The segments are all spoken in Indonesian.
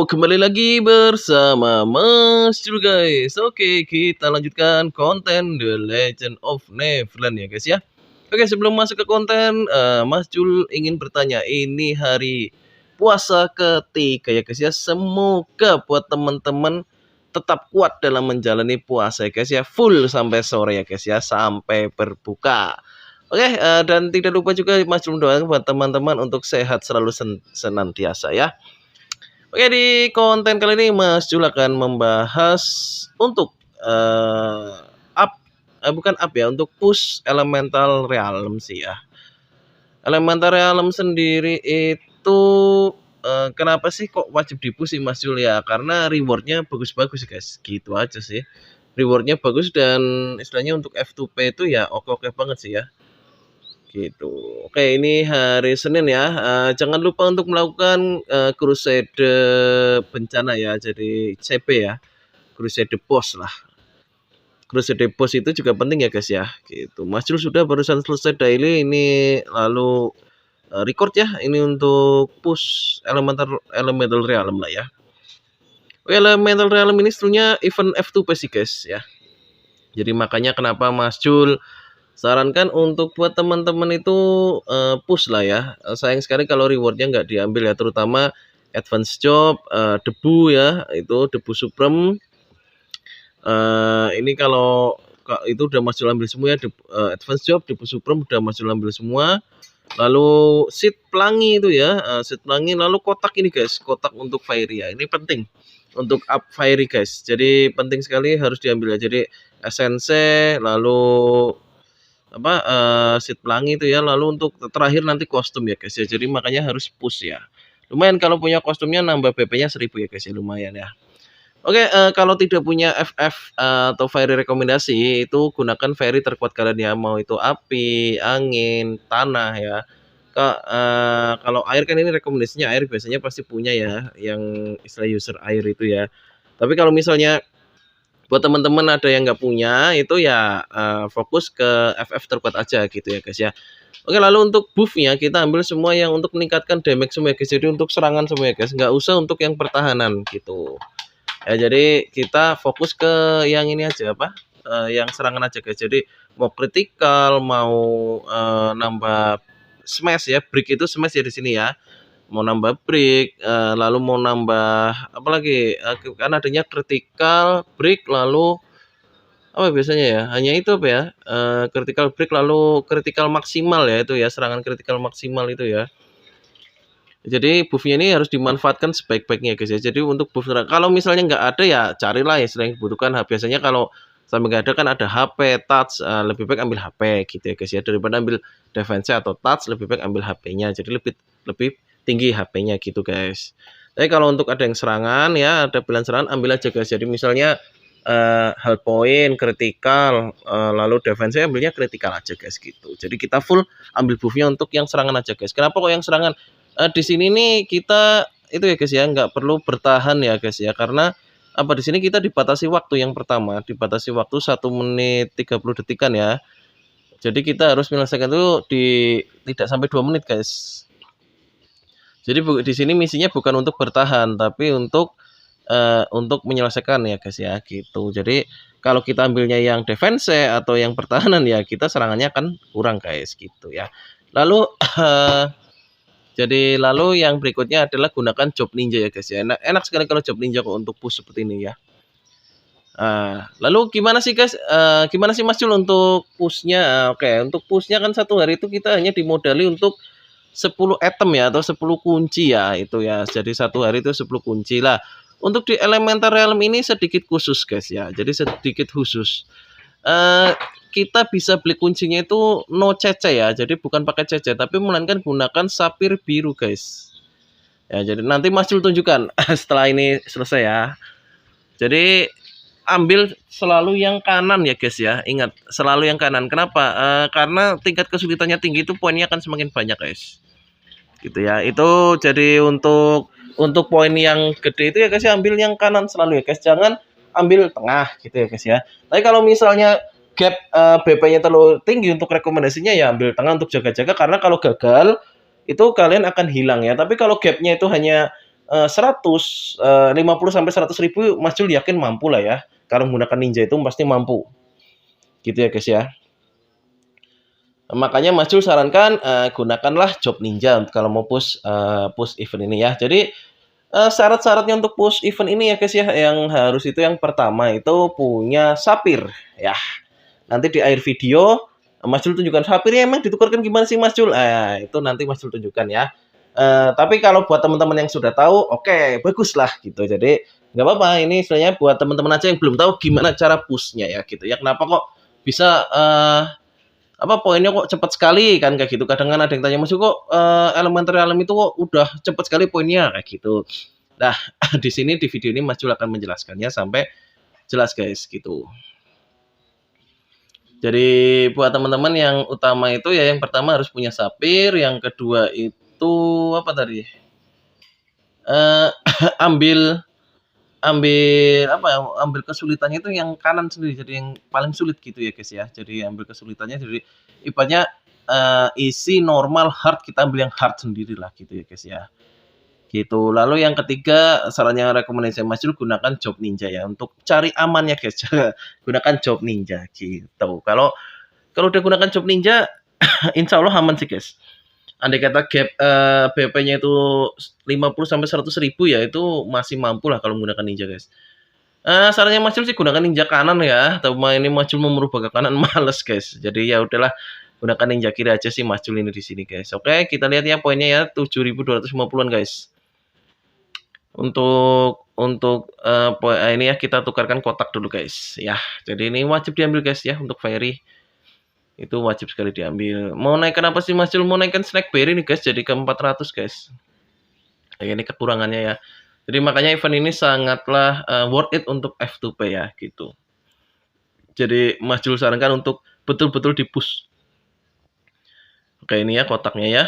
kembali lagi bersama Mas Jul guys. Oke, kita lanjutkan konten The Legend of Neverland ya guys ya. Oke, sebelum masuk ke konten, Mas Jul ingin bertanya, ini hari puasa ketiga ya guys ya. Semoga buat teman-teman tetap kuat dalam menjalani puasa ya guys ya. Full sampai sore ya guys ya, sampai berbuka. Oke, dan tidak lupa juga Mas Jul doakan buat teman-teman untuk sehat selalu senantiasa ya. Oke, di konten kali ini Mas Jul akan membahas untuk up bukan up ya, untuk push Elemental Realm sih ya. Elemental Realm sendiri itu kenapa sih kok wajib di-push sih Mas Jul ya? Karena rewardnya bagus-bagus guys, gitu aja sih. Rewardnya bagus dan istilahnya untuk F2P itu ya oke-oke banget sih ya. Gitu. Oke, ini hari Senin ya. Jangan lupa untuk melakukan crusade bencana ya. Jadi CP ya. Crusade boss lah. Crusade boss itu juga penting ya guys ya. Gitu. Mas Jul sudah barusan selesai daily ini, lalu record ya. Ini untuk push Elemental Realm lah ya. Oke, Elemental Realm ini sebenarnya event F2P sih guys ya. Jadi makanya kenapa Mas Jul sarankan untuk buat teman-teman itu push lah ya. Sayang sekali kalau rewardnya nggak diambil ya, terutama advance job, debu ya, itu debu supreme. Ini kalau itu udah Mas Jul ambil semua ya, advance job, debu supreme udah Mas Jul ambil semua. Lalu seed pelangi itu ya, seed pelangi, lalu kotak ini guys, kotak untuk fairy ya. Ini penting untuk up fairy guys. Jadi penting sekali harus diambil ya. Jadi essence, lalu seed pelangi itu ya, lalu untuk terakhir nanti kostum ya guys ya. Jadi makanya harus push ya. Lumayan kalau punya kostumnya, nambah BP-nya 1000 ya guys ya, lumayan ya. Oke, kalau tidak punya FF atau fairy rekomendasi, itu gunakan fairy terkuat kalian ya, mau itu api, angin, tanah ya. Kalau air kan ini rekomendasinya air, biasanya pasti punya ya, yang istilah user air itu ya. Tapi kalau misalnya buat teman-teman ada yang nggak punya, itu ya fokus ke FF terkuat aja gitu ya guys ya. Oke, lalu untuk buffnya kita ambil semua yang untuk meningkatkan damage semua ya guys. Jadi untuk serangan semua ya guys, nggak usah untuk yang pertahanan gitu. Ya, jadi kita fokus ke yang ini aja yang serangan aja guys. Jadi mau critical, mau nambah smash ya, break itu smash ya di sini ya. Mau nambah break, lalu mau nambah apa lagi, kan adanya critical, break, lalu apa biasanya ya, hanya itu apa ya, critical break lalu critical maksimal ya, itu ya, serangan critical maksimal itu ya. Jadi buffnya ini harus dimanfaatkan sebaik-baiknya guys ya. Jadi untuk buff kalau misalnya nggak ada ya carilah ya yang dibutuhkan. Biasanya kalau sampai nggak ada kan ada HP, touch, lebih baik ambil HP gitu ya guys ya, daripada ambil defense atau touch, lebih baik ambil HP-nya. Jadi lebih tinggi HP-nya gitu guys. Tapi kalau untuk ada yang serangan ya, ada pilihan serangan, ambil aja guys. Jadi misalnya health point, critical, lalu defense ambilnya critical aja guys gitu. Jadi kita full ambil buffnya untuk yang serangan aja guys. Kenapa kok yang serangan? Di sini nih kita itu ya guys ya, nggak perlu bertahan ya guys ya, karena apa, di sini kita dibatasi waktu. Yang pertama dibatasi waktu 1 menit 30 detikan ya. Jadi kita harus menyelesaikan itu tidak sampai 2 menit guys. Jadi di sini misinya bukan untuk bertahan, tapi untuk menyelesaikan ya guys ya gitu. Jadi kalau kita ambilnya yang defense atau yang pertahanan ya, kita serangannya akan kurang guys gitu ya. Lalu lalu yang berikutnya adalah gunakan job ninja ya guys ya. Enak sekali kalau job ninja kok untuk push seperti ini ya. Lalu gimana sih guys? Gimana sih Mas Jul untuk pushnya? Oke, untuk pushnya kan satu hari itu kita hanya dimodali untuk 10 item ya, atau 10 kunci ya itu ya. Jadi satu hari itu 10 kunci lah. Untuk di Elemental Realm ini sedikit khusus guys ya. Jadi sedikit khusus. Kita bisa beli kuncinya itu no cece ya. Jadi bukan pakai cece, tapi melainkan gunakan sapir biru guys. Ya, jadi nanti Mas Jul tunjukkan setelah ini selesai ya. Jadi ambil selalu yang kanan ya guys ya. Ingat, selalu yang kanan. Kenapa? Karena tingkat kesulitannya tinggi itu poinnya akan semakin banyak guys. Gitu ya. Itu jadi untuk poin yang gede itu ya guys ya, ambil yang kanan selalu ya guys. Jangan ambil tengah gitu ya guys ya. Tapi kalau misalnya gap BP-nya terlalu tinggi, untuk rekomendasinya ya ambil tengah untuk jaga-jaga, karena kalau gagal itu kalian akan hilang ya. Tapi kalau gapnya itu hanya 100, 50 sampai 100.000 Mas Jul yakin mampu lah ya. Kalau menggunakan Ninja itu pasti mampu. Gitu ya guys ya. Makanya Mas Jul sarankan gunakanlah job Ninja kalau mau push event ini ya. Jadi syarat-syaratnya untuk push event ini ya guys ya, yang harus itu yang pertama itu punya sapir ya. Nanti di akhir video Mas Jul tunjukkan sapirnya emang ditukarkan gimana sih Mas Jul. Itu nanti Mas Jul tunjukkan ya. Tapi kalau buat teman-teman yang sudah tahu, oke, bagus lah gitu. Jadi nggak apa-apa. Ini istilahnya buat teman-teman aja yang belum tahu gimana cara pushnya ya gitu ya. Kenapa kok bisa apa poinnya kok cepat sekali kan kayak gitu. Kadang kan ada yang tanya Mas Jul kok Elemental Realm itu kok udah cepat sekali poinnya kayak gitu. Nah, di sini di video ini Mas Jul akan menjelaskannya sampai jelas guys gitu. Jadi buat teman-teman yang utama itu ya yang pertama harus punya sapir, yang kedua itu apa tadi? Ambil ambil apa ya? Ambil kesulitannya itu yang kanan sendiri, jadi yang paling sulit gitu ya guys ya. Jadi ambil kesulitannya jadi ibaratnya isi normal hard kita ambil yang hard sendiri lah gitu ya guys ya. Gitu. Lalu yang ketiga sarannya rekomendasi Mas Jul gunakan job Ninja ya untuk cari aman ya guys. Gunakan job Ninja gitu. Kalau udah gunakan job Ninja insya Allah aman sih guys. Andai kata gap BP-nya itu 50 sampai 100.000 ya itu masih mampu lah kalau menggunakan Ninja guys. Sarannya Mas Jul sih gunakan Ninja kanan ya. Tapi ini Mas Jul mau merubah ke kanan males guys. Jadi ya udahlah gunakan Ninja kiri aja sih Mas Jul ini di sini guys. Oke, kita lihat ya poinnya ya 7.250-an guys. Untuk ini ya kita tukarkan kotak dulu guys ya. Jadi ini wajib diambil guys ya untuk fairy. Itu wajib sekali diambil. Mau naikkan apa sih Mas Jul? Mau naikkan snackberry nih guys jadi ke 400 guys. Ini kekurangannya ya. Jadi makanya event ini sangatlah worth it untuk F2P ya gitu. Jadi Mas Jul sarankan untuk betul-betul di-push. Oke ini ya kotaknya ya.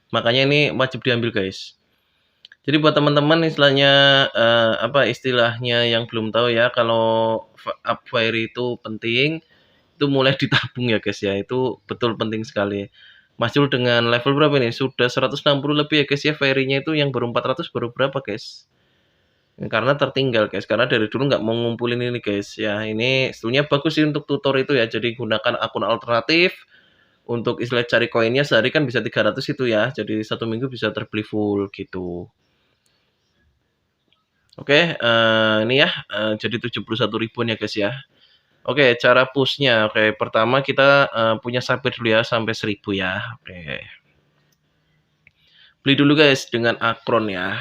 Makanya ini wajib diambil guys. Jadi buat teman-teman istilahnya apa istilahnya yang belum tahu ya kalau up fairy itu penting itu mulai ditabung ya guys ya, itu betul penting sekali. Mas Jul dengan level berapa nih? Sudah 160 lebih ya guys ya, fairy-nya itu yang baru 400 baru berapa guys? Karena tertinggal guys, karena dari dulu nggak mau ngumpulin ini guys ya. Ini sebetulnya bagus sih untuk tutor itu ya, jadi gunakan akun alternatif. Untuk istilah cari koinnya sehari kan bisa 300 itu ya, jadi 1 minggu bisa terbeli full gitu. Oke, ini ya, jadi 71.000-an ya guys ya. Oke, cara push-nya. Oke, pertama kita punya sapir dulu ya sampai 1000 ya. Oke. Beli dulu guys dengan akron ya.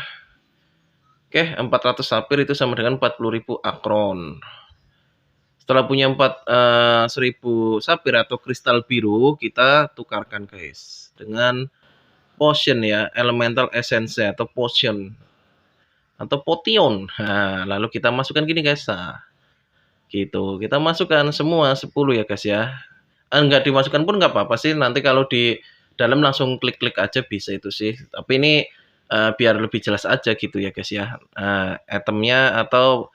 Oke, 400 sapir itu sama dengan 40.000 akron. Setelah punya 1000 sapir atau kristal biru, kita tukarkan guys dengan potion ya, elemental essence atau potion atau potion. Nah, lalu kita masukkan gini guys. Nah, gitu. Kita masukkan semua 10 ya guys ya. Enggak dimasukkan pun nggak apa-apa sih. Nanti kalau di dalam langsung klik-klik aja bisa itu sih. Tapi ini biar lebih jelas aja gitu ya guys ya. Itemnya atau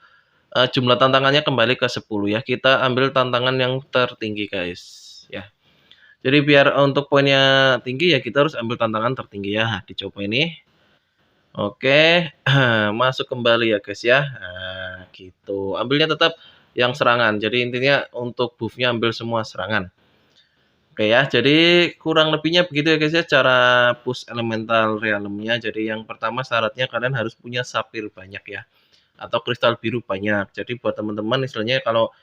jumlah tantangannya kembali ke 10 ya. Kita ambil tantangan yang tertinggi guys ya. Jadi biar untuk poinnya tinggi ya kita harus ambil tantangan tertinggi ya. Nah, dicoba ini. Oke, masuk kembali ya guys ya. Nah, gitu. Ambilnya tetap yang serangan. Jadi intinya untuk buff-nya ambil semua serangan. Oke ya, jadi kurang lebihnya begitu ya guys ya cara push elemental realmnya. Jadi yang pertama syaratnya kalian harus punya sapir banyak ya. Atau kristal biru banyak. Jadi buat teman-teman istilahnya kalau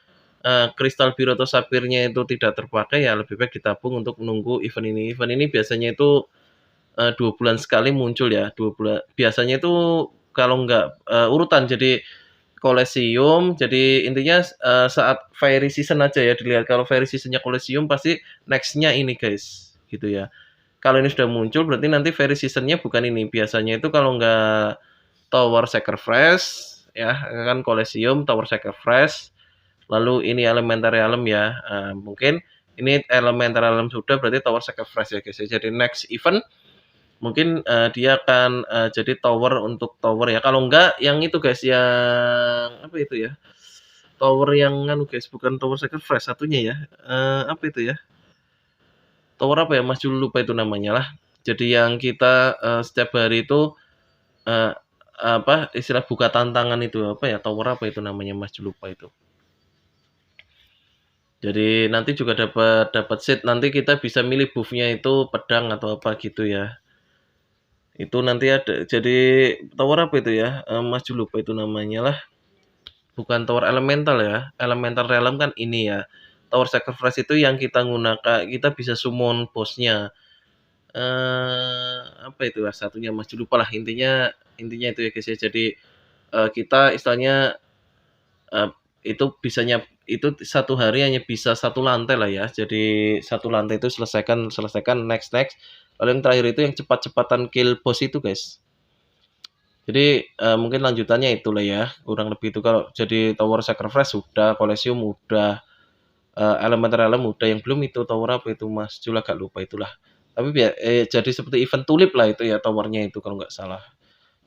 kristal biru atau sapirnya itu tidak terpakai ya lebih baik ditabung untuk menunggu event ini. Event ini biasanya itu 2 bulan sekali muncul ya, 2 bulan. Biasanya itu kalau nggak urutan jadi Colosseum. Jadi intinya saat fairy season aja ya dilihat. Kalau fairy seasonnya Colosseum pasti next-nya ini guys, gitu ya. Kalau ini sudah muncul berarti nanti fairy seasonnya bukan ini. Biasanya itu kalau nggak Tower Sacrifice ya kan Colosseum, Tower Sacrifice. Lalu ini Elemental Realm ya. Mungkin ini Elemental Realm sudah berarti Tower Sacrifice ya guys. Jadi next event mungkin dia akan jadi tower untuk tower ya. Kalau enggak yang itu guys yang apa itu ya? Tower yang anu guys, bukan tower sacrifice satunya ya. Apa itu ya? Tower apa ya? Mas Jul lupa itu namanya lah. Jadi yang kita setiap hari itu eee, apa istilah buka tantangan itu, apa ya, tower apa itu namanya Mas, lupa itu. Jadi nanti juga dapat dapat seat, nanti kita bisa milih buff-nya itu pedang atau apa gitu ya. Itu nanti ada jadi tower apa itu ya, Mas, lupa itu namanya lah. Bukan tower elemental ya, elemental realm kan ini ya. Tower sacrifice itu yang kita bisa summon boss-nya. Apa itu ya satunya Mas, lupa lah intinya intinya itu ya guys ya. Jadi, kita istilahnya, eee, itu bisanya itu satu hari hanya bisa satu lantai lah ya. Jadi satu lantai itu selesaikan selesaikan, next next. Lalu yang terakhir itu yang cepat-cepatan kill boss itu guys. Jadi, mungkin lanjutannya itulah ya, kurang lebih itu kalau jadi tower sacrifice sudah, Colosseum udah, elemental realm udah, yang belum itu tower apa itu Mas, Jul agak lupa itulah. Tapi jadi seperti event tulip lah itu ya towernya itu kalau nggak salah.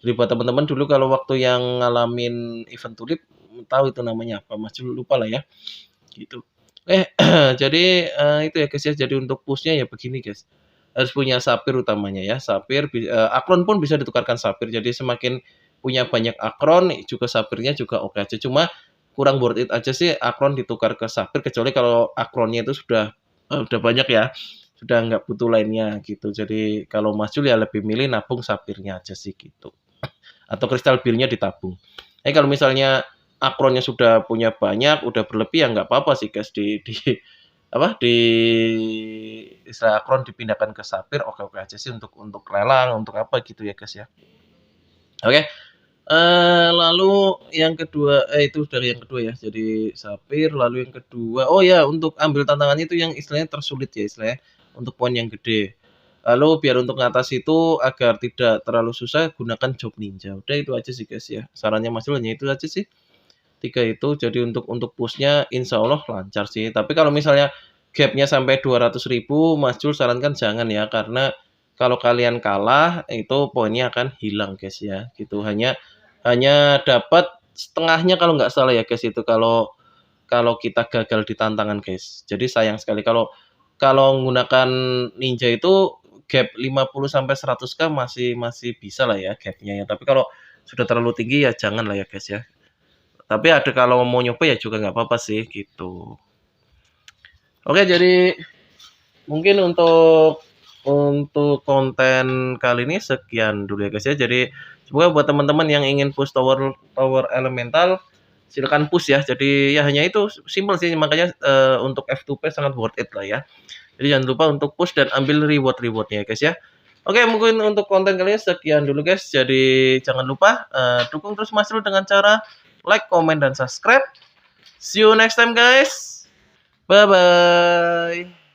Jadi buat teman-teman dulu kalau waktu yang ngalamin event tulip, tahu itu namanya apa, Mas Jul lupa lah ya, gitu. Jadi, itu ya guys ya, jadi untuk push-nya ya begini guys, harus punya sapir utamanya ya, sapir akron pun bisa ditukarkan sapir, jadi semakin punya banyak akron juga sapirnya juga oke aja, cuma kurang worth it aja sih akron ditukar ke sapir, kecuali kalau akronnya itu udah banyak ya, sudah nggak butuh lainnya gitu. Jadi kalau Mas Jul ya lebih milih nabung sapirnya aja sih gitu, atau kristal birnya ditabung. Kalau misalnya akronnya sudah punya banyak, udah berlebih ya nggak apa-apa sih guys di apa, di istilah akron dipindahkan ke sapir, oke-oke aja sih untuk lelang, untuk apa gitu ya guys ya. Oke, lalu yang kedua itu dari yang kedua ya, jadi sapir, lalu yang kedua oh ya untuk ambil tantangannya itu yang istilahnya tersulit ya istilahnya, untuk poin yang gede. Lalu biar untuk ngatasi itu agar tidak terlalu susah gunakan job ninja, udah itu aja sih guys ya, sarannya Mas hanya itu aja sih. 3 itu, jadi untuk push-nya insya Allah lancar sih. Tapi kalau misalnya gap-nya sampai 200.000 Mas Jul sarankan jangan ya, karena kalau kalian kalah itu poinnya akan hilang guys ya, gitu. Hanya hanya dapat setengahnya kalau nggak salah ya guys itu kalau kalau kita gagal di tantangan guys. Jadi sayang sekali kalau kalau menggunakan ninja itu gap 50 sampai 100K masih masih bisa lah ya gap-nya ya. Tapi kalau sudah terlalu tinggi ya jangan lah ya guys ya. Tapi ada kalau mau nyoba ya juga nggak apa-apa sih gitu. Oke, jadi mungkin untuk konten kali ini sekian dulu ya guys ya. Jadi semoga buat teman-teman yang ingin push tower tower elemental silakan push ya. Jadi ya hanya itu simple sih makanya untuk F2P sangat worth it lah ya. Jadi jangan lupa untuk push dan ambil reward-rewardnya guys ya. Oke, mungkin untuk konten kali ini sekian dulu guys. Jadi jangan lupa dukung terus Mas Rul dengan cara like, comment, dan subscribe. See you next time guys. Bye bye.